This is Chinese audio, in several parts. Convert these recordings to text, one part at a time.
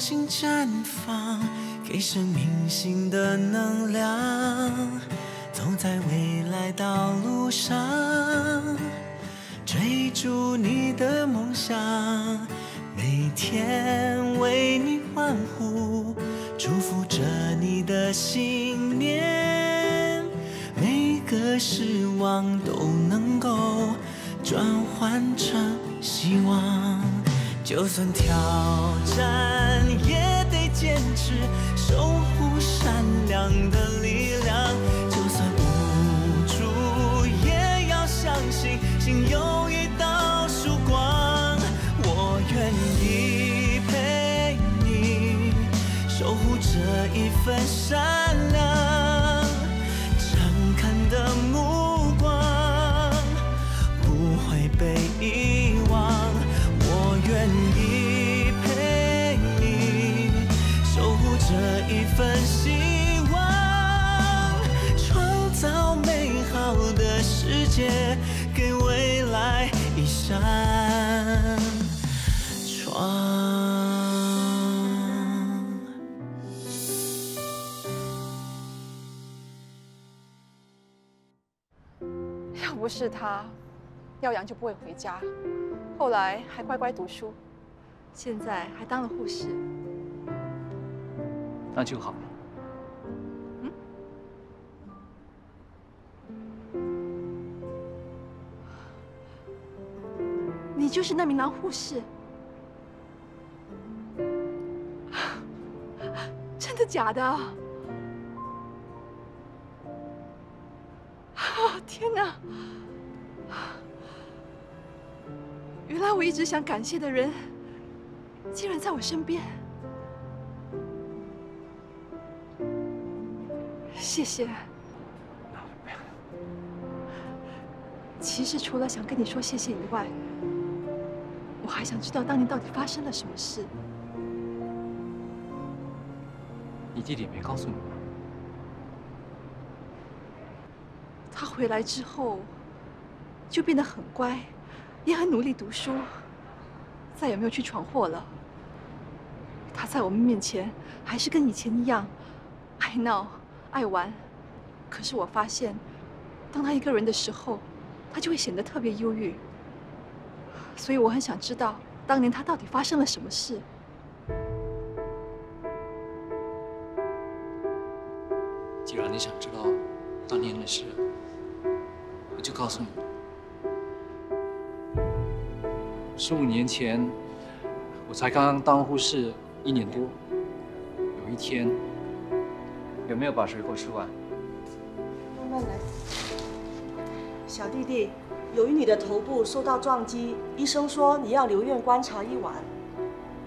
星绽放，给生命新的能量。走在未来道路上，追逐你的梦想，每天为你欢呼，祝福着你的信念。每个失望都能够转换成希望。 就算挑战，也得坚持，守护善良的力量。就算无助，也要相信，心有一道曙光。我愿意陪你，守护这一份善良。诚恳的目光，不会被遗忘。 我愿意陪你，守护这一份希望，创造美好的世界，给未来一扇窗。要不是他，耀阳就不会回家。 后来还乖乖读书，现在还当了护士。那就好。你就是那名老护士？真的假的？天哪！ 原来我一直想感谢的人，竟然在我身边。谢谢。其实除了想跟你说谢谢以外，我还想知道当年到底发生了什么事。你弟弟没告诉你吗？他回来之后，就变得很乖。 也很努力读书，再也没有去闯祸了。他在我们面前还是跟以前一样，爱闹爱玩。可是我发现，当他一个人的时候，他就会显得特别忧郁。所以我很想知道，当年他到底发生了什么事。既然你想知道当年的事，我就告诉你。 15年前，我才刚刚当护士1年多。有一天，有没有把水果吃完？慢慢来。小弟弟，由于你的头部受到撞击，医生说你要留院观察1晚。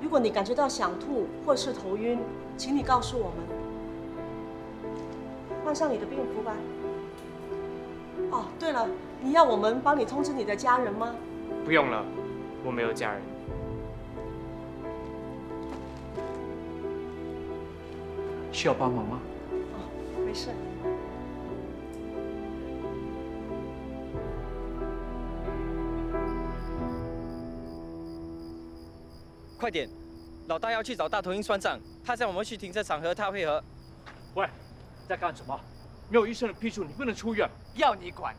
如果你感觉到想吐或是头晕，请你告诉我们。换上你的便服吧。哦，对了，你要我们帮你通知你的家人吗？不用了。 我没有家人。需要帮忙吗？哦，没事。快点，老大要去找大头鹰算账，他叫我们去停车场和他会合。喂，你在干什么？没有医生的批准，你不能出院。要你管！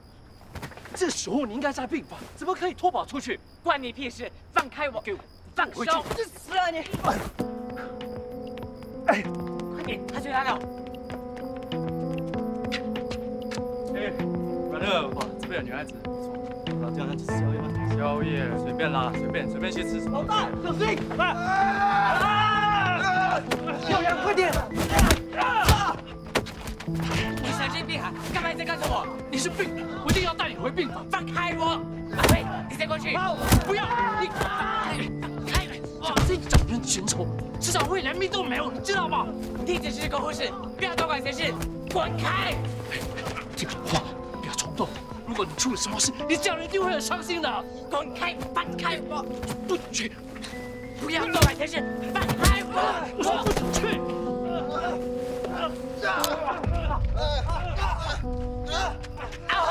这时候你应该在病房，怎么可以脱跑出去？关你屁事！放开我！给我放手！去死啊你！哎，快点，他追来了！哎，软乐，哇，这边有女孩子，不错。老这样要去吃宵夜吗？宵夜随便啦，随便去吃什么？老大，小心！耀阳，快点！你神经病啊！干嘛一直跟着我？你是病人，我一定要带你回病房。放开我！阿飞，你先过去。不要！你开！讲这个长人嫌丑，至少我连命都没有，你知道吗？你只是个护士，不要多管闲事，滚开！听我话，不要冲动。如果你出了什么事，你家人一定会很伤心的。滚开！放开我！不许！不要多管闲事，放开我！我不想去。阿辉，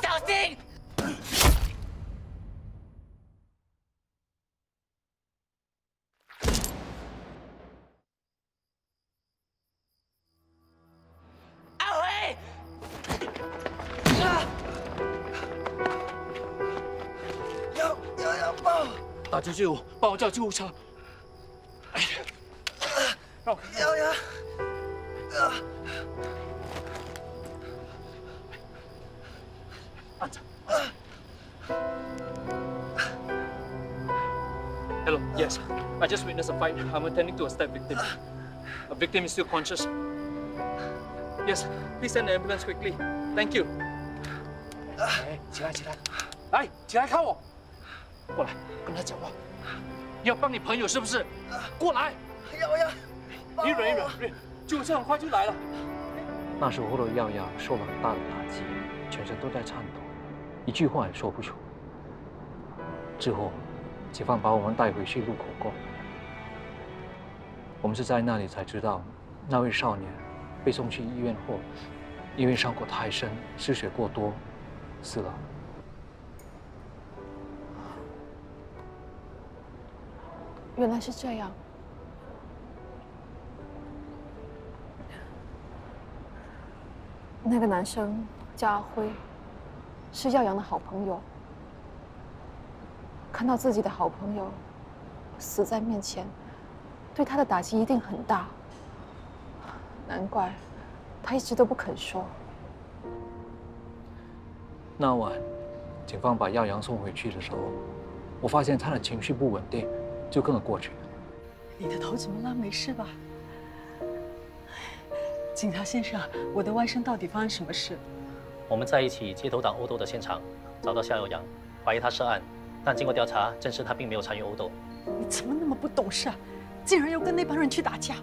小心！打995，帮我叫救护车。哎呀，让我看。耀阳。按着。Hello. Yes. I just witnessed a fight. I'm attending to a stab victim. A victim is still conscious. Yes. Please send the ambulance quickly. Thank you. 哎，起来，起来，来，起来看我。过来，跟他讲话。你要帮你朋友是不是？过来。耀阳。你忍一忍，救护车很快就来了。那时候的耀阳受了很大的打击，全身都在颤抖，一句话也说不出。之后，警方把我们带回去录口供。我们是在那里才知道，那位少年被送去医院后，因为伤口太深，失血过多，死了。原来是这样。那个男生叫阿辉，是耀阳的好朋友。看到自己的好朋友死在面前，对他的打击一定很大。难怪他一直都不肯说。那晚，警方把耀阳送回去的时候，我发现他的情绪不稳定，就跟了过去。你的头怎么了？没事吧？警察先生，我的外甥到底发生什么事？我们在一起街头党殴斗的现场找到夏耀阳，怀疑他涉案，但经过调查证实他并没有参与殴斗。你怎么那么不懂事啊？竟然要跟那帮人去打架！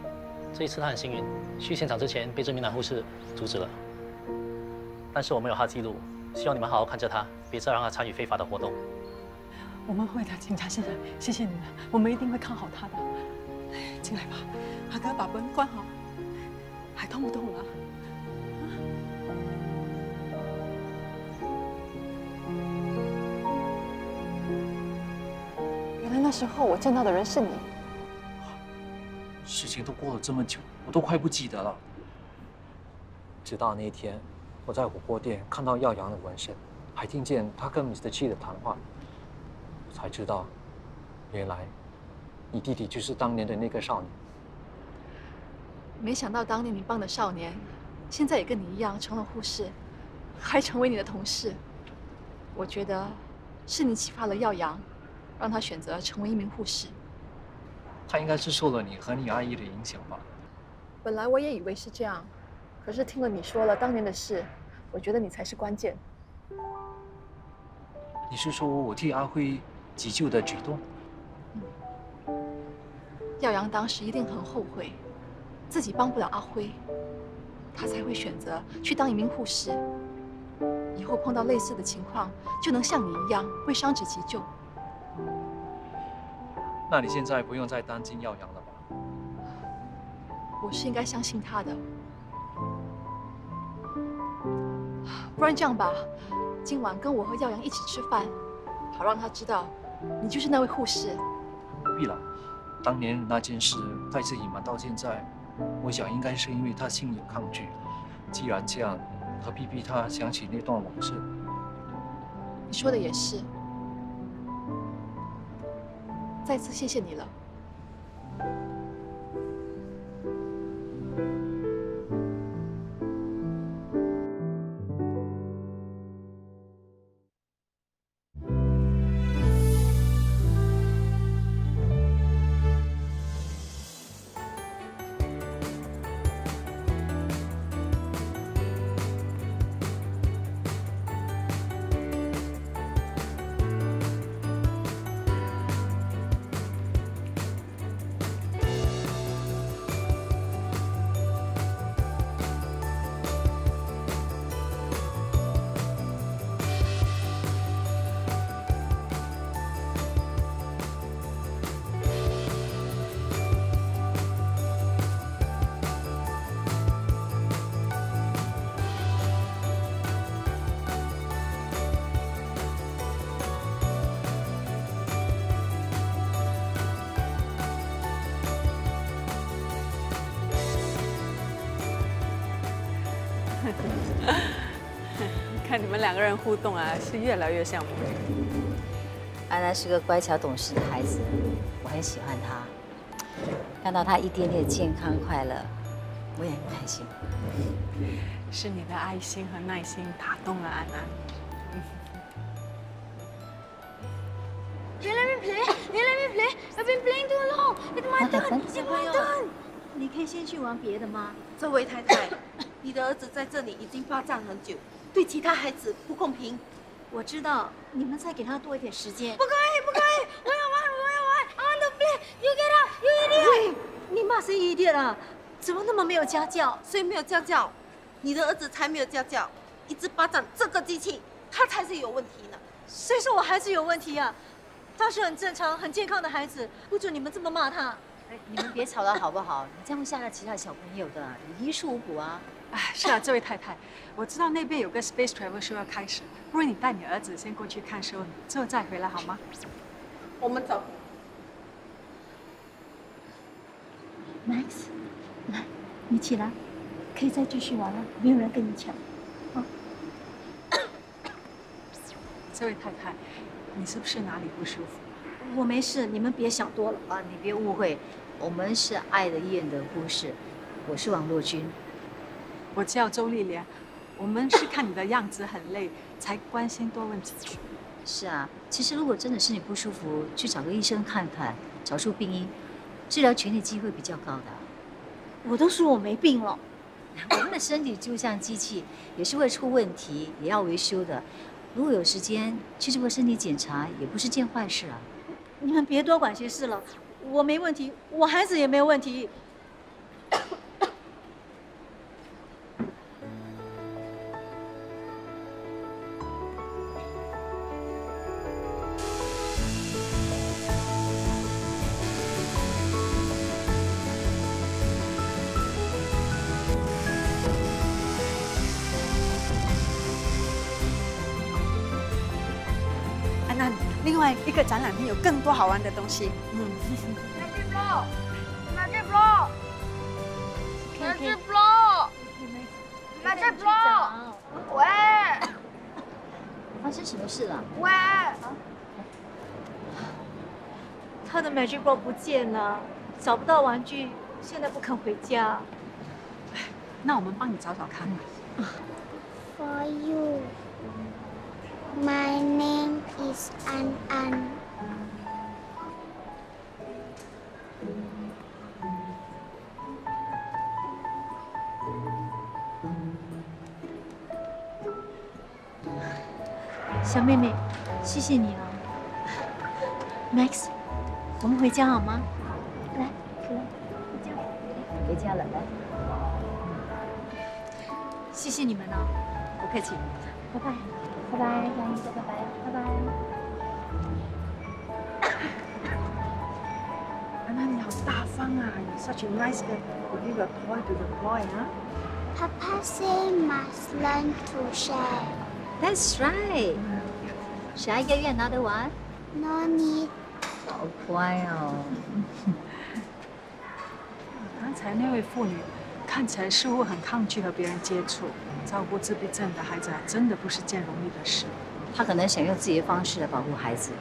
这一次他很幸运，去现场之前被这名男护士阻止了。但是我们有他记录，希望你们好好看着他，别再让他参与非法的活动。我们会的，警察先生，谢谢你们，我们一定会看好他的。进来吧，阿哥，把门关好。还痛不痛啊？原来那时候我见到的人是你。事情都过了这么久，我都快不记得了。直到那一天，我在火锅店看到耀阳的纹身，还听见他跟 Mr. Chi 的谈话，我才知道，原来你弟弟就是当年的那个少年。没想到当年你帮的少年，现在也跟你一样成了护士，还成为你的同事。我觉得是你启发了耀阳，让他选择成为一名护士。他应该是受了你和你阿姨的影响吧？本来我也以为是这样，可是听了你说了当年的事，我觉得你才是关键。你是说我替阿辉急救的举动？耀阳当时一定很后悔。自己帮不了阿辉，他才会选择去当一名护士。以后碰到类似的情况，就能像你一样为伤者急救。那你现在不用再担心耀阳了吧？我是应该相信他的。不然这样吧，今晚跟我和耀阳一起吃饭，好让他知道你就是那位护士。不必了，当年那件事再次隐瞒到现在。我想应该是因为他心有抗拒。既然这样，何必逼他想起那段往事？你说的也是。再次谢谢你了。看你们两个人互动啊，是越来越像母女。安安是个乖巧懂事的孩子，我很喜欢他。看到他一点点健康快乐，我也很开心。是你的爱心和耐心打动了安安。You let me play. You let me play. I've been playing too long. It's my turn. It's my turn. 你可以先去玩别的吗？这位太太，你的儿子在这里已经霸占很久，对其他孩子不公平。我知道，你们再给他多一点时间。不可以，不可以！我要玩，我要玩！ I want to play. You get out. You idiot. 喂，你骂谁 idiot 啊？怎么那么没有家教？谁没有家教？你的儿子才没有家教，一直霸占这个机器，他才是有问题呢。谁说我孩子有问题啊？他是很正常、很健康的孩子，不准你们这么骂他。哎，你们别吵了好不好？你这样会吓到其他小朋友的，你于事无补啊。哎，是啊，这位太太，我知道那边有个 space travel show 要开始，不如你带你儿子先过去看 show， 之后再回来好吗？我们走。Max， 来，你起来，可以再继续玩了，没有人跟你抢。好。这位太太，你是不是哪里不舒服？我没事，你们别想多了。啊，你别误会，我们是爱的医院的护士，我是王洛君。我叫周丽莲，我们是看你的样子很累，才关心多问几句。是啊，其实如果真的是你不舒服，去找个医生看看，找出病因，治疗痊愈机会比较高的。我都说我没病了。我们的身体就像机器，也是会出问题，也要维修的。如果有时间去做个身体检查，也不是件坏事啊。你们别多管闲事了，我没问题，我孩子也没有问题。安安，另外一个展览厅有更多好玩的东西。Magic blow. Magic blow. Magic blow. Magic blow. 喂。发生什么事了？喂。他的 Magic Ball 不见了，找不到玩具，现在不肯回家。那我们帮你找找看吧。For you. My name is An An.小妹妹，谢谢你啊 ，Max， 我们回家好吗？来，回家了，来。谢谢你们啊，不客气，拜拜，拜拜，杨一哥，拜拜，拜拜。安安，你好大方啊 ！You're such a nice girl. You give a toy to the boy, huh? Papa say must learn to share. That's right. Shall I give you another one? No need. 好乖哦。刚才那位妇女看起来似乎很抗拒和别人接触，照顾自闭症的孩子真的不是件容易的事。她可能想用自己的方式来保护孩子。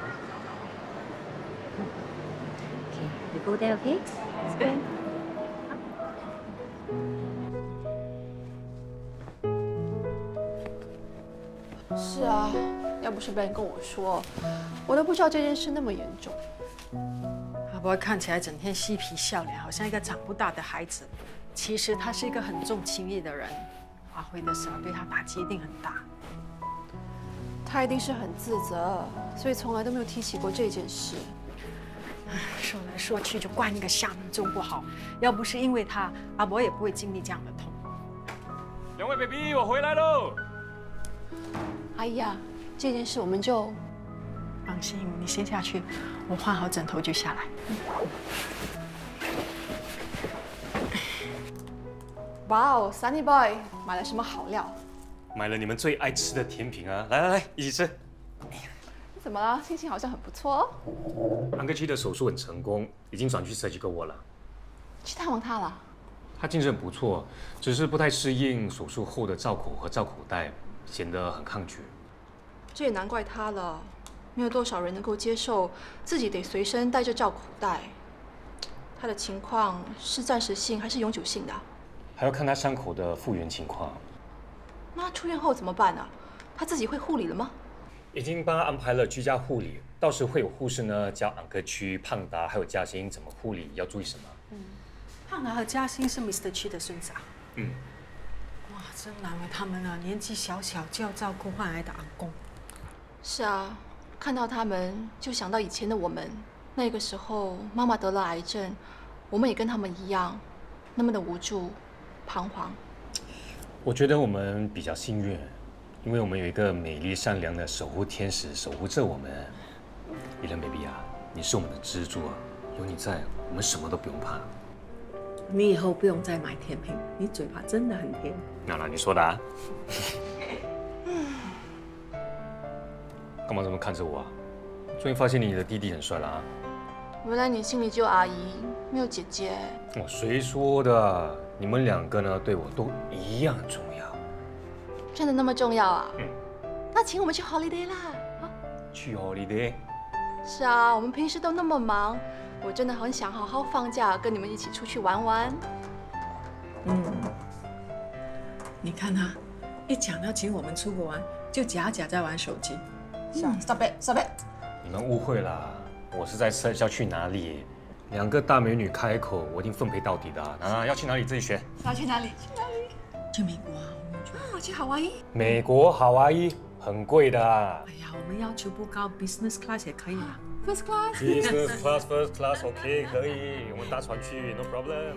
Okay, we go there, okay? Okay. 是啊，要不是别人跟我说，我都不知道这件事那么严重。阿伯看起来整天嬉皮笑脸，好像一个长不大的孩子。其实他是一个很重情义的人，发挥的时候对他打击一定很大。他一定是很自责，所以从来都没有提起过这件事。说来说去就怪那个夏明忠不好，要不是因为他，阿伯也不会经历这样的痛。两位 baby， 我回来喽。哎呀，这件事我们就放心，你先下去，我换好枕头就下来。哇哦 ，Sunny Boy 买了什么好料？买了你们最爱吃的甜品啊！来来来，一起吃。怎么了？心情好像很不错哦。安哥区的手术很成功，已经转去surgical ward了。去探望他了？他精神不错，只是不太适应手术后的罩口和罩口袋，显得很抗拒。这也难怪他了。没有多少人能够接受自己得随身带着罩口袋。他的情况是暂时性还是永久性的？还要看他伤口的复原情况。那出院后怎么办呢？他自己会护理了吗？已经帮他安排了居家护理，到时会有护士呢教安哥区、胖达还有嘉欣怎么护理，要注意什么。胖达和嘉欣是 Mr. 区的孙子啊。哇，真难为他们啊，年纪小小就要照顾患癌的阿公。是啊，看到他们就想到以前的我们。那个时候妈妈得了癌症，我们也跟他们一样，那么的无助、彷徨。我觉得我们比较幸运，因为我们有一个美丽善良的守护天使守护着我们。伊人 baby 啊，你是我们的支柱啊，有你在，我们什么都不用怕。你以后不用再买甜品，你嘴巴真的很甜。娜，你说的啊？干嘛这么看着我啊？终于发现你的弟弟很帅了啊！原来你心里只有阿姨，没有姐姐。谁说的？你们两个呢，对我都一样重要。真的那么重要啊？那请我们去 holiday 啦！去 holiday？是啊，我们平时都那么忙，我真的很想好好放假，跟你们一起出去玩玩。你看他，一讲到请我们出国玩，就假在玩手机。Stop it！ 你们误会啦，我是在猜要去哪里。两个大美女开口，我一定奉陪到底的啊！要去哪里自己选。要去哪里？去哪里？去美国啊！我去夏威夷。美国夏威夷很贵的。哎呀，我们要求不高 ，business class 也可以啦。First class。Business class, first class, OK， 可以，我们搭船去 ，no problem。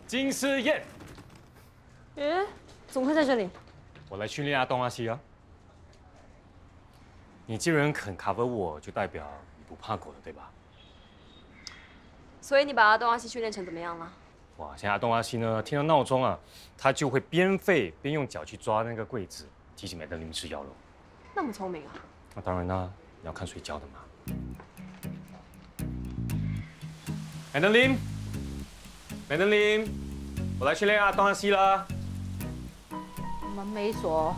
金思燕，怎么会在这里？我来训练阿东阿西啊。你既然肯 cover 我，就代表你不怕狗了，对吧？所以你把阿东阿西训练成怎么样了？哇，现在阿东阿西呢，听到闹钟啊，他就会边吠边用脚去抓那个柜子，提醒美登林吃药了。那么聪明啊！那当然啦，你要看谁教的嘛。美登林。美登林，我来训练阿东阿西啦。门没锁，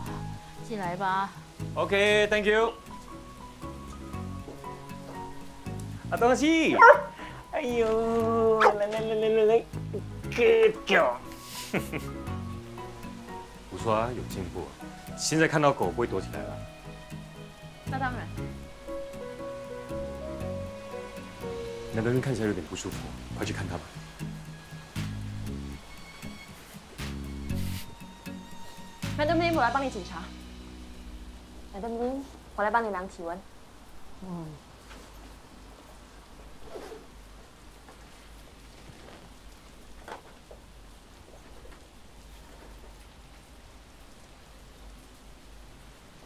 进来吧。OK，Thank you。阿东阿西，哎呦，来，Good job。不错啊，有进步。现在看到狗不会躲起来了。那当然。美登林看起来有点不舒服，快去看他吧。Madam Lim， 我来帮你检查。Madam Lim， 我来帮你量体温。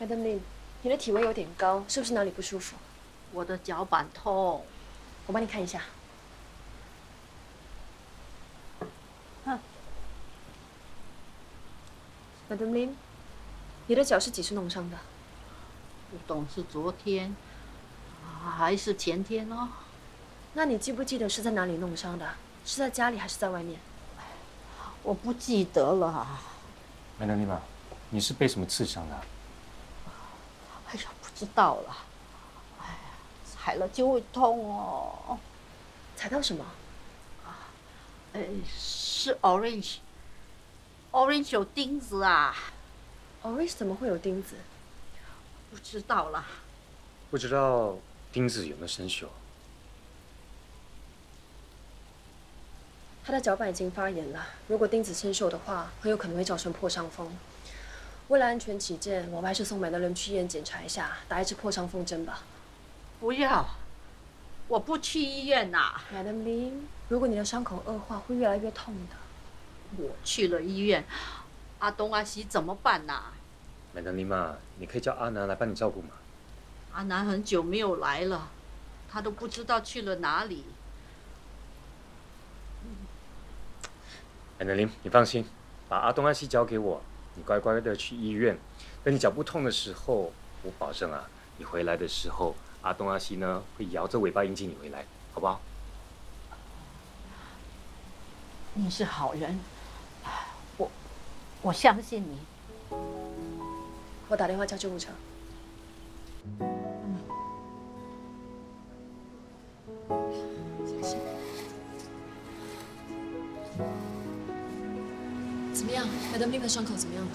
Madam Lim， 你的体温有点高，是不是哪里不舒服？我的脚板痛。我帮你看一下。Madam Lim， 你的脚是几时弄伤的？不懂是昨天，还是前天哦。那你记不记得是在哪里弄伤的？是在家里还是在外面？我不记得了。Madam Lim，你是被什么刺伤的？哎呀，不知道了。哎呀，踩了就会痛哦。踩到什么？是 orange 有钉子啊。Orange 怎么会有钉子？不知道啦。不知道钉子有没有生锈？他的脚板已经发炎了，如果钉子生锈的话，很有可能会造成破伤风。为了安全起见，我们还是送美德人去医院检查一下，打一支破伤风针吧。不要，我不去医院呐。Madam Lim， 如果你的伤口恶化，会越来越痛的。我去了医院，阿东阿西怎么办呐Madam Lim，你可以叫阿南来帮你照顾嘛。阿南很久没有来了，他都不知道去了哪里。Madam Lim，你放心，把阿东阿西交给我，你乖乖的去医院。等你脚不痛的时候，我保证啊，你回来的时候，阿东阿西呢会摇着尾巴迎接你回来，好不好？你是好人，我相信你。我打电话叫救护车。怎么样？Madam Lim的伤口怎么样了？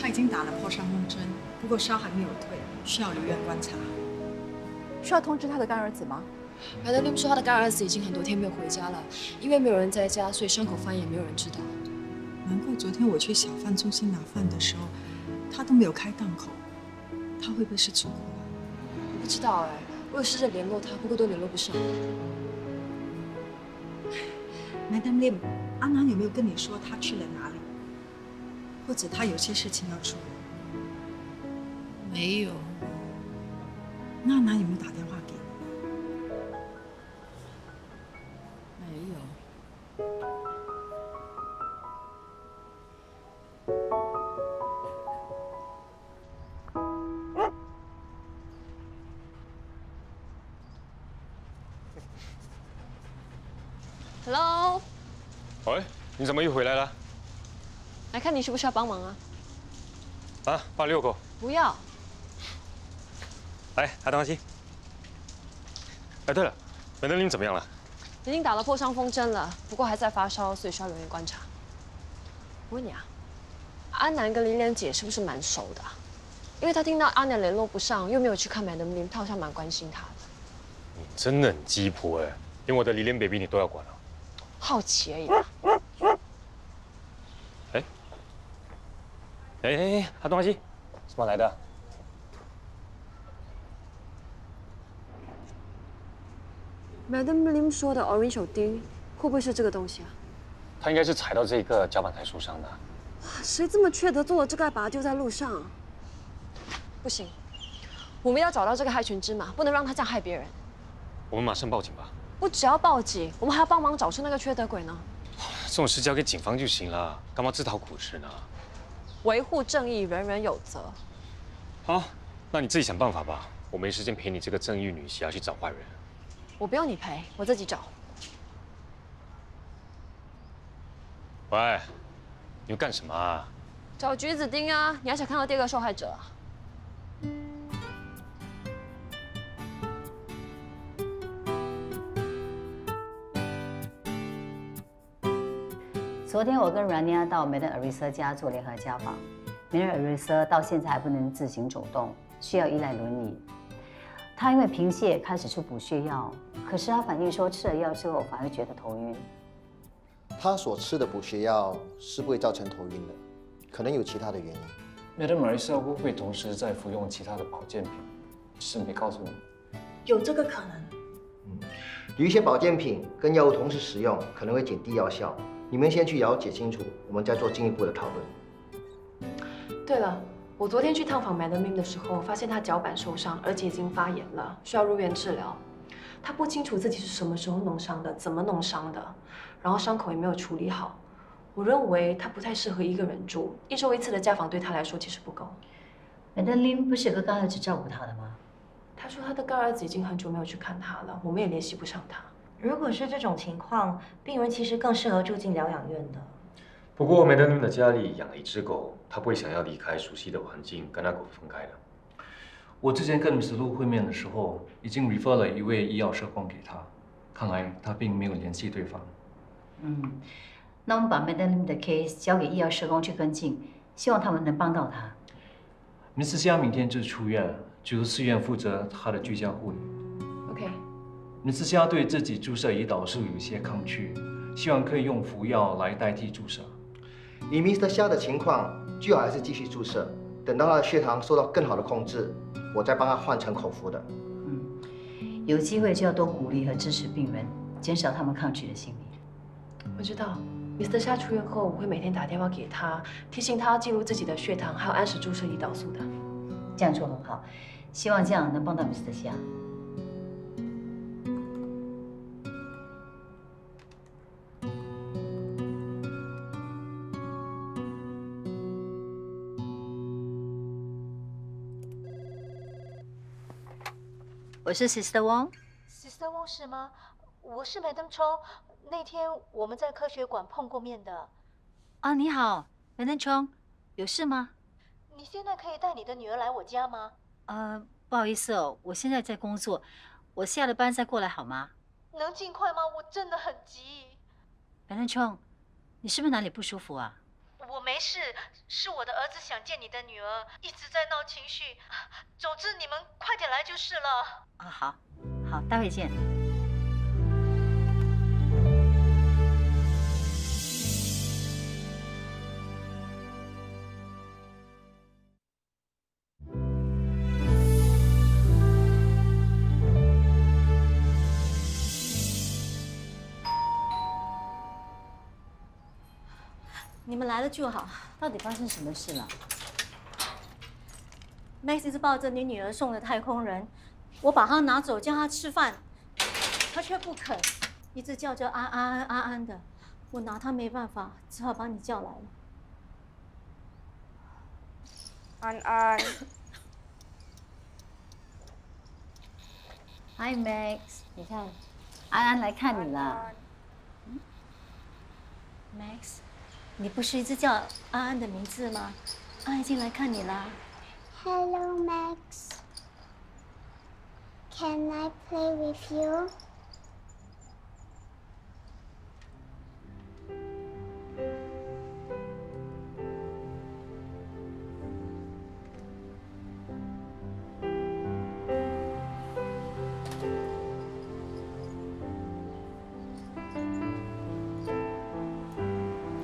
他已经打了破伤风针，不过烧还没有退，需要留院观察。需要通知他的干儿子吗？Madam Lim 说他的干儿子已经很多天没有回家了，因为没有人在家，所以伤口发炎，没有人知道。难怪昨天我去小贩中心拿饭的时候，他都没有开档口，他会不会是出国啊？我不知道哎，我有试着联络他，不过都联络不上。Madam Lim， 阿南有没有跟你说他去了哪里？或者他有些事情要出国？没有。那阿南有没有打电话给你？没有。Hello。喂，你怎么又回来了？来看你需不需要帮忙啊？啊，帮遛狗。不要。来，阿东阿西。哎，对了，Madam Lim怎么样了？已经打了破伤风针了，不过还在发烧，所以需要留院观察。我问你啊，安南跟林莲姐是不是蛮熟的？因为他听到阿南联络不上，又没有去看 Madam Lim，他好像蛮关心他的。你真的很鸡婆哎，连我的李莲 baby 你都要管了。好奇而已嘛。阿东阿西，怎么来的？Madam Lim 说的 orange 手钉，会不会是这个东西啊？他应该是踩到这个脚板才受伤的。哇，谁这么缺德做了这个还把它丢在路上？不行，我们要找到这个害群之马，不能让他这样害别人。我们马上报警吧。不只要报警，我们还要帮忙找出那个缺德鬼呢。这种事交给警方就行了，干嘛自讨苦吃呢？维护正义，人人有责。好，那你自己想办法吧。我没时间陪你这个正义女侠去找坏人。我不用你陪，我自己找。喂，你要干什么啊？找橘子丁啊！你还想看到第二个受害者啊？昨天我跟阮妮亚到梅登·尔瑞瑟家做联合家访，梅登·尔瑞瑟到现在还不能自行走动，需要依赖轮椅。他因为贫血开始吃补血药，可是他反映说吃了药之后反而觉得头晕。他所吃的补血药是不会造成头晕的，可能有其他的原因。Madam Marisa 会不会同时在服用其他的保健品？是没告诉你。有这个可能。有一些保健品跟药物同时使用，可能会减低药效。你们先去了解清楚，我们再做进一步的讨论。对了，我昨天去探访 Madam Lim 的时候，发现她脚板受伤，而且已经发炎了，需要入院治疗。她不清楚自己是什么时候弄伤的，怎么弄伤的，然后伤口也没有处理好。我认为她不太适合一个人住，1周1次的家访对她来说其实不够。Madam Lim 不是有个干儿子照顾她的吗？她说她的干儿子已经很久没有去看她了，我们也联系不上她。如果是这种情况，病人其实更适合住进疗养院的。不过Madam Lim的家里养了一只狗，她不会想要离开熟悉的环境，跟那狗分开的。我之前跟 Mr. Lu 会面的时候，已经 refer 了一位医药社工给他，看来他并没有联系对方。那我们把 Madam Lim 的 case 交给医药社工去跟进，希望他们能帮到他。Mr. 夏明天就出院了，就寺院负责他的居家护理。OK。Mr. 夏对自己注射胰岛素有些抗拒，希望可以用服药来代替注射。以 Mr. 夏的情况，最好还是继续注射，等到他的血糖受到更好的控制，我再帮他换成口服的。有机会就要多鼓励和支持病人，减少他们抗拒的心理。我知道 ，Mr. 夏出院后，我会每天打电话给他，提醒他记录自己的血糖，还有按时注射胰岛素的。这样做很好，希望这样能帮到 Mr. 夏。我是 Sister Wong。Sister Wong 是吗？我是 Madam Chong， 那天我们在科学馆碰过面的。啊，你好 ，Madam Chong， 有事吗？你现在可以带你的女儿来我家吗？不好意思哦，我现在在工作，我下了班再过来好吗？能尽快吗？我真的很急。Madam Chong， 你是不是哪里不舒服啊？我没事，是我的儿子想见你的女儿，一直在闹情绪。总之你们快点来就是了。啊，好，好，待会见。你们来了就好。到底发生什么事了 ？Max 一直抱着你女儿送的太空人，我把她拿走叫她吃饭，她却不肯，一直叫着安安安安的。我拿她没办法，只好把你叫来了。安安。Hi Max， 你看，安安来看你了。Max。你不是一直叫安安的名字吗？安安已经来看你了。Hello, Max. Can I play with you?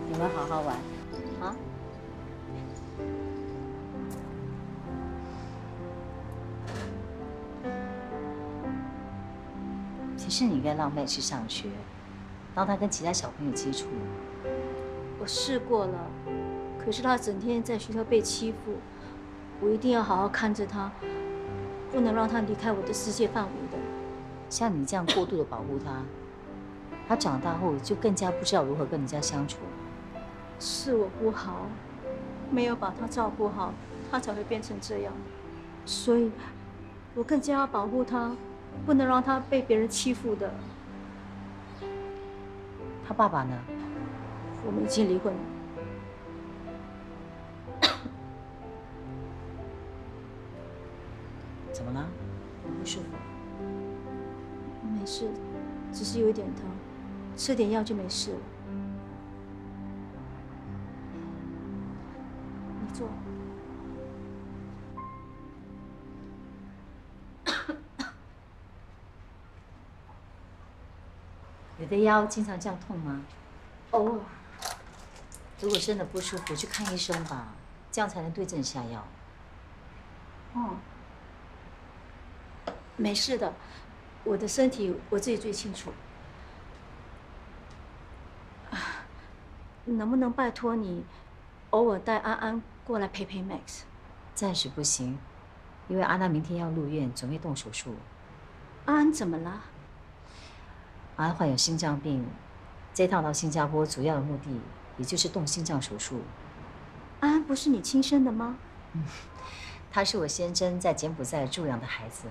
你们好好玩，啊？其实你应该让Max去上学，让他跟其他小朋友接触。我试过了，可是他整天在学校被欺负，我一定要好好看着他，不能让他离开我的世界范围的。像你这样过度的保护他，他长大后就更加不知道如何跟人家相处。是我不好，没有把他照顾好，他才会变成这样。所以，我更加要保护他，不能让他被别人欺负的。他爸爸呢？我们已经离婚了。怎么了？不舒服？没事，只是有一点疼，吃点药就没事了。你坐。你的腰经常这样痛吗？偶尔。如果真的不舒服，去看医生吧，这样才能对症下药。哦，没事的，我的身体我自己最清楚。能不能拜托你，偶尔带安安过来陪陪 Max？ 暂时不行，因为安娜明天要入院，准备动手术。安安怎么了？安安患有心脏病，这趟到新加坡主要的目的，也就是动心脏手术。安安不是你亲生的吗？他是我先生在柬埔寨助养的孩子。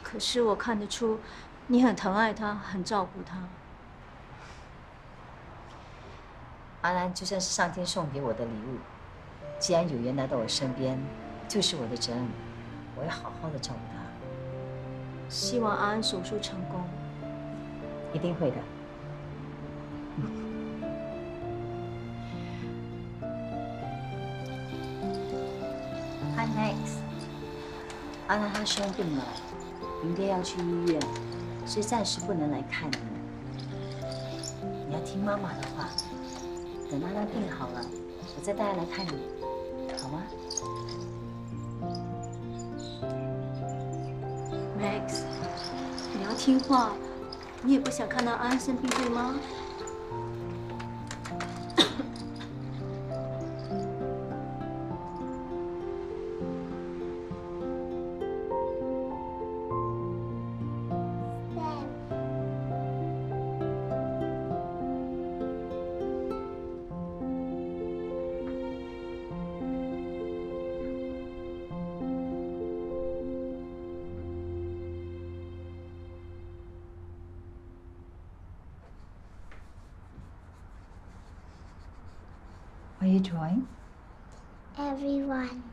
可是我看得出，你很疼爱他，很照顾他。安安就算是上天送给我的礼物，既然有缘来到我身边，就是我的责任，我要好好的照顾他。希望安安手术成功。一定会的。Hi Max， 安安她生病了，明天要去医院，所以暂时不能来看你。你要听妈妈的话，等安安病好了，我再带她来看你，好吗 ？Max， 你要听话，你也不想看到安安生病，对吗？ are you drawing? Everyone.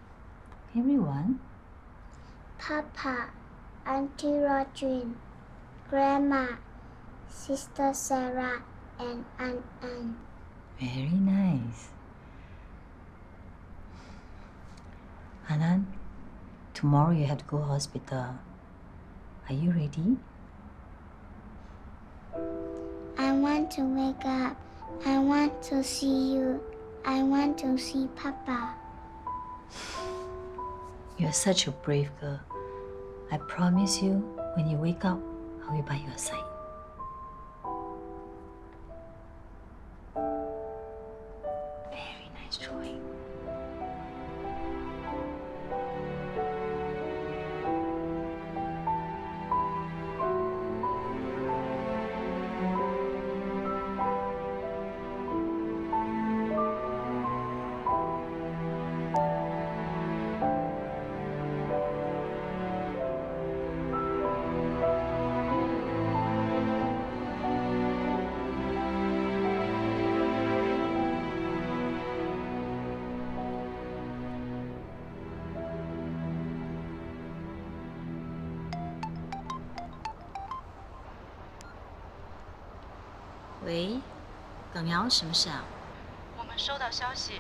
Everyone? Papa, Auntie Rodrine, Grandma, Sister Sarah, and Aunt Anne. Very nice. Anand, tomorrow you have to go hospital. Are you ready? I want to wake up. I want to see you. I want to see Papa. You're such a brave girl. I promise you, when you wake up, I will by your side. Very nice drawing.喂，耿瑶，什么事啊？我们收到消息，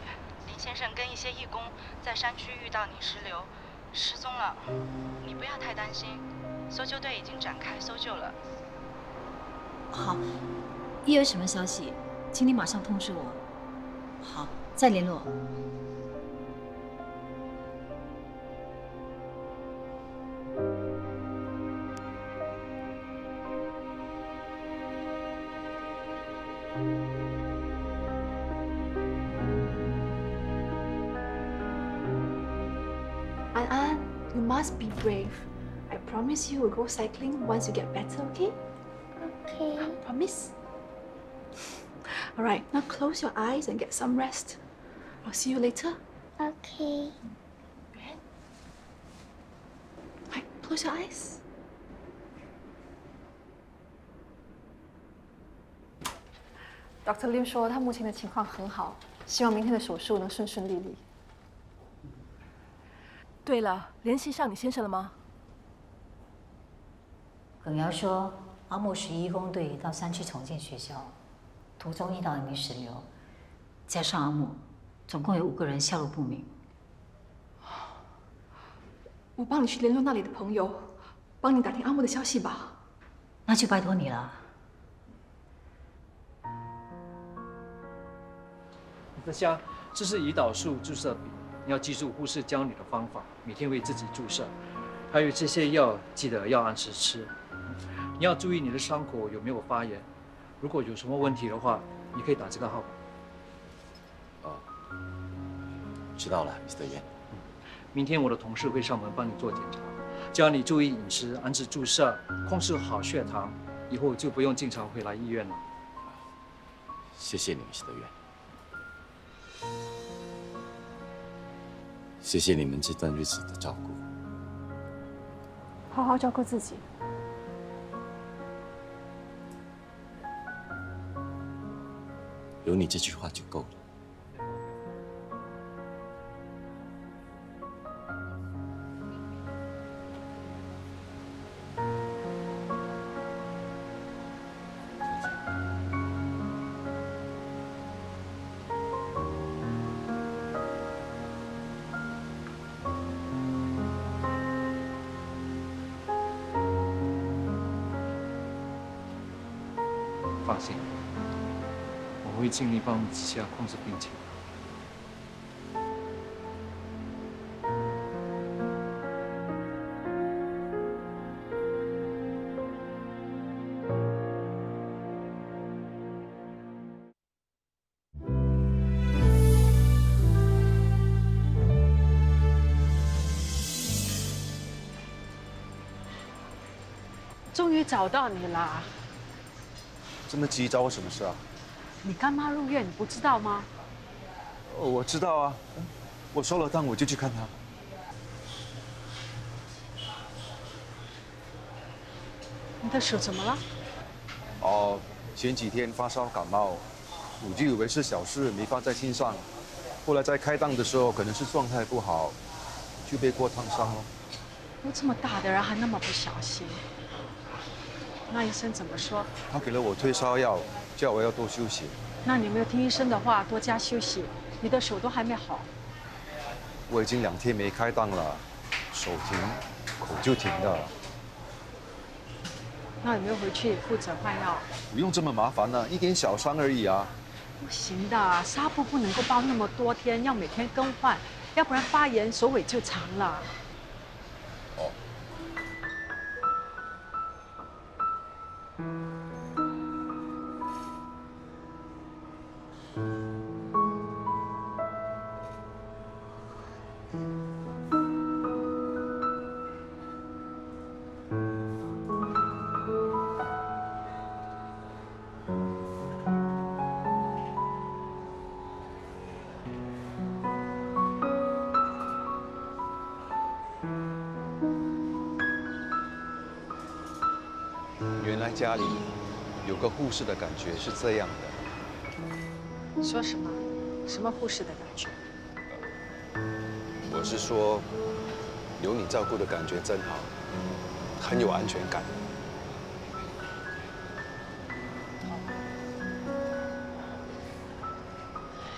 林先生跟一些义工在山区遇到泥石流，失踪了。你不要太担心，搜救队已经展开搜救了。好，一有什么消息，请你马上通知我。好，再联络。Anand, you must be brave. I promise you we'll go cycling once you get better, okay? Okay. Promise? Alright, now close your eyes and get some rest. I'll see you later. Okay. Right, close your eyes. Dr. Lim 说他目前的情况很好，希望明天的手术能顺顺利利。对了，联系上你先生了吗？耿瑶说，阿木11义工队到山区重建学校，途中遇到了泥石流，加上阿木，总共有5个人下落不明。我帮你去联络那里的朋友，帮你打听阿木的消息吧。那就拜托你了。李德香，这是胰岛素注射笔，你要记住护士教你的方法，每天为自己注射。还有这些药，记得要按时吃。你要注意你的伤口有没有发炎，如果有什么问题的话，你可以打这个号码。哦，知道了，Mr. Yuan。明天我的同事会上门帮你做检查，教你注意饮食，按时注射，控制好血糖，以后就不用经常回来医院了。谢谢你，Mr. Yuan。谢谢你们这段日子的照顾。好好照顾自己。有你这句话就够了。放心，我会尽力帮你几下控制病情。终于找到你啦！这么急，找我什么事啊？你干妈入院，你不知道吗？我知道啊，我收了单我就去看她。你的手怎么了？哦，前几天发烧感冒，我就以为是小事，没放在心上。后来在开档的时候，可能是状态不好，就被锅烫伤了。都这么大的人还那么不小心，那医生怎么说？他给了我退烧药，叫我要多休息。那你有没有听医生的话，多加休息？你的手都还没好。我已经2天没开档了，手停，口就停的。那有没有回去负责换药？不用这么麻烦呢，一点小伤而已啊。不行的，纱布不能够包那么多天，要每天更换，要不然发炎手尾就长了。哦。原来家里有个护士的感觉是这样的。说什么？什么护士的感觉？我是说，有你照顾的感觉真好，很有安全感。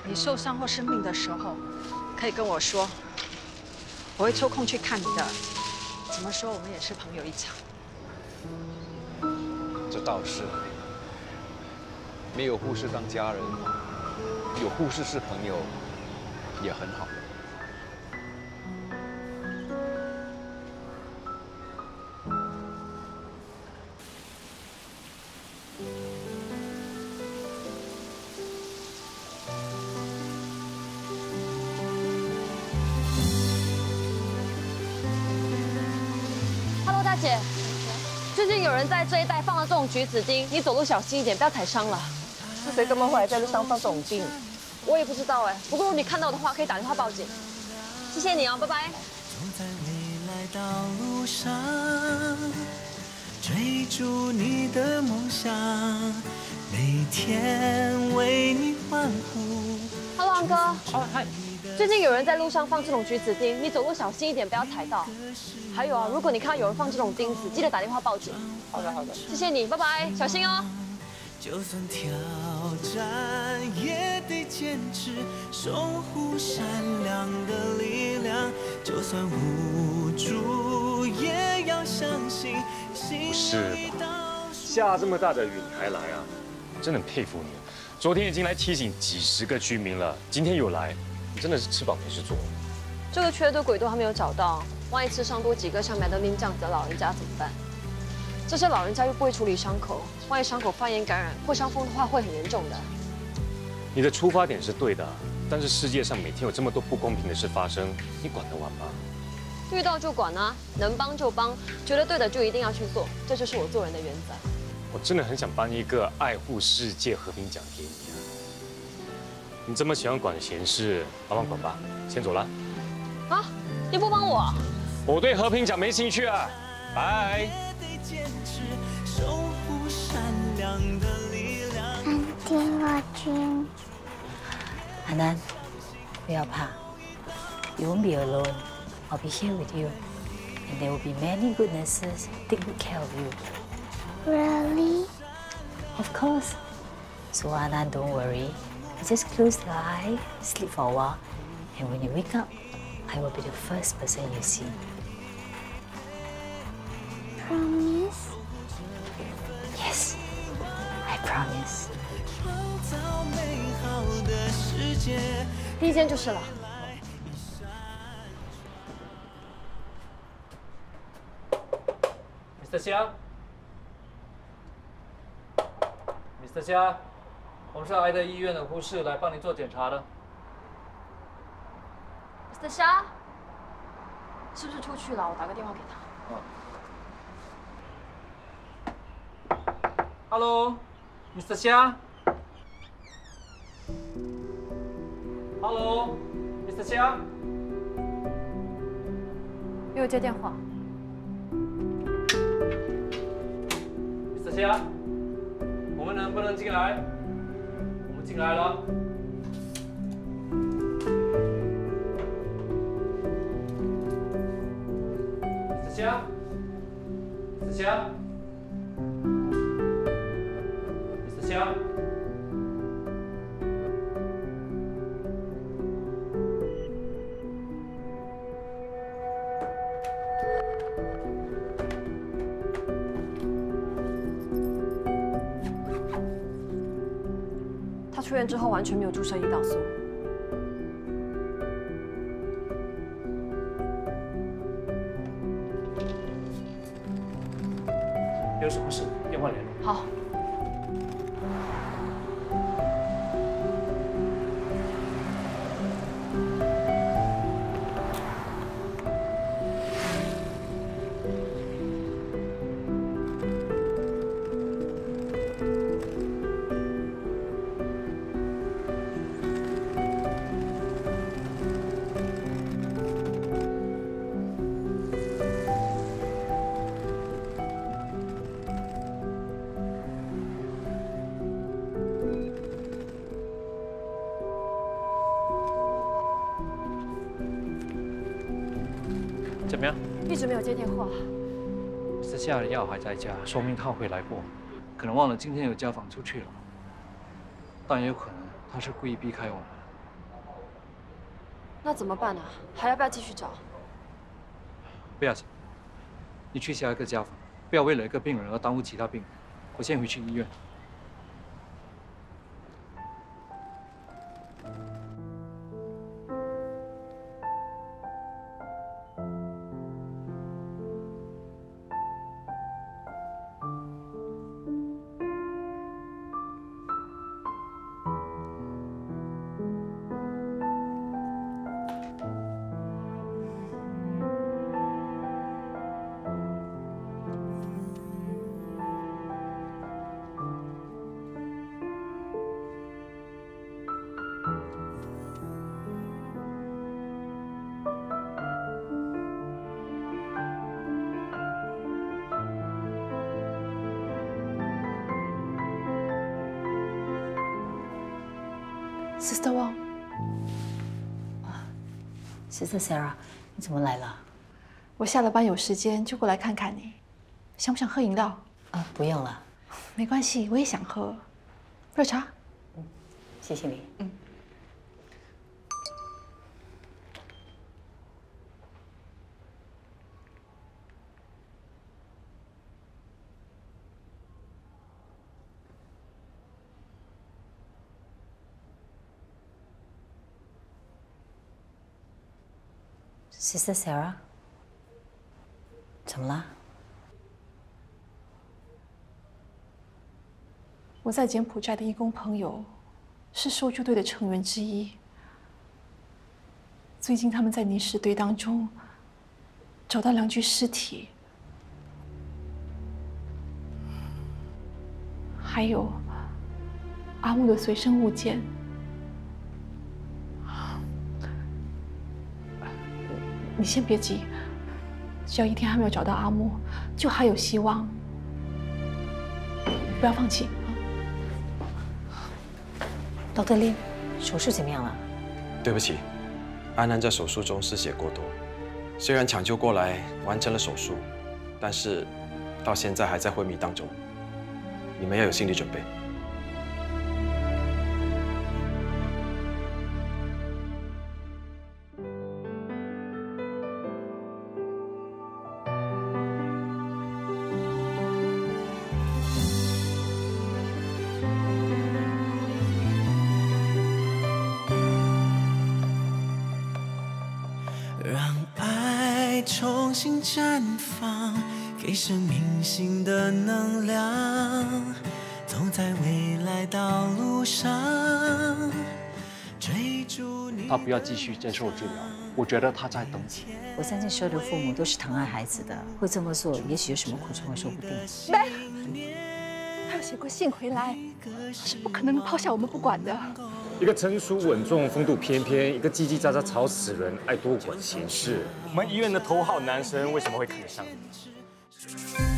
你受伤或生病的时候，可以跟我说，我会抽空去看你的。怎么说，我们也是朋友一场。这倒是，没有护士当家人，有护士是朋友，也很好。Hello， 大姐。最近有人在这一带放了这种橘子丁，你走路小心一点，不要踩伤了。是谁跟我们回来在路上放这种丁？我也不知道哎，不过如果你看到的话，可以打电话报警。谢谢你哦，拜拜。走在未来道路上，追逐你的梦想，每天为你欢呼。Hello， 安哥。哦，嗨。最近有人在路上放这种橘子丁，你走路小心一点，不要踩到。还有啊，如果你看到有人放这种钉子，记得打电话报警。好的，好的。谢谢你，拜拜，小心哦。就算挑战也得坚持，守护善良的力量。就算无助也要相信。不是吧？下这么大的雨你还来啊？真的很佩服你。昨天已经来提醒几10个居民了，今天又来，你真的是吃饱没事做。这个缺德鬼都还没有找到，万一吃伤多几个像Madeline这样子的老人家怎么办？这些老人家又不会处理伤口，万一伤口发炎感染或伤风的话，会很严重的。你的出发点是对的，但是世界上每天有这么多不公平的事发生，你管得完吗？遇到就管啊，能帮就帮，觉得对的就一定要去做，这就是我做人的原则。我真的很想颁一个爱护世界和平奖给你啊！你这么喜欢管闲事，帮忙管吧，先走了。啊！你不帮我？我对和平奖没兴趣啊！拜。安听我君。安南，不要怕 ，You won't be alone. I'll be here with you, and there will be many good nurses take good care of you. Really? Of course. So Anand, don't worry. You just close your eye, sleep for a while, and when you wake up, I will be the first person you see. Promise? Yes, I promise. 第一间就是了。Mr. Xia， Mr. Xia， 我们是爱德医院的护士来帮你做检查的。Mr. Xia， 是不是出去了？我打个电话给他。Hello，Mr. Xia。Hello，Mr. Xia。没有接电话。Mr. Xia， 我们能不能进来？我们进来了。香，Mr. 香。 他出院之后完全没有注射胰岛素。有什么事电话联络。好。怎么样？一直没有接电话。私下的药还在家，说明他回来过，可能忘了今天有家访出去了。但也有可能他是故意避开我们。那怎么办呢？还要不要继续找？不要紧，你去下一个家访，不要为了一个病人而耽误其他病人。我先回去医院。 Sister Wang， Sister Sarah， 你怎么来了？我下了班有时间就过来看看你，想不想喝饮料？不用了。没关系，我也想喝。热茶。谢谢你。Sister Sarah， 怎么了？我在柬埔寨的义工朋友是搜救队的成员之一。最近他们在泥石堆当中找到2具尸体，还有阿木的随身物件。 你先别急，只要一天还没有找到阿木，就还有希望。不要放弃。Dr. Lin， 手术怎么样了？对不起，安安在手术中失血过多，虽然抢救过来完成了手术，但是到现在还在昏迷当中。你们要有心理准备。 让爱重新绽放，给生命新的能量，走在未来道路上，追逐你。他不要继续接受治疗，我觉得他在等死。我相信所有的父母都是疼爱孩子的，会这么做，也许有什么苦衷会说不定。他有写过信回来，是不可能抛下我们不管的。 一个成熟稳重、风度翩翩，一个叽叽喳喳吵死人、爱多管闲事。我们医院的头号男生为什么会看得上你？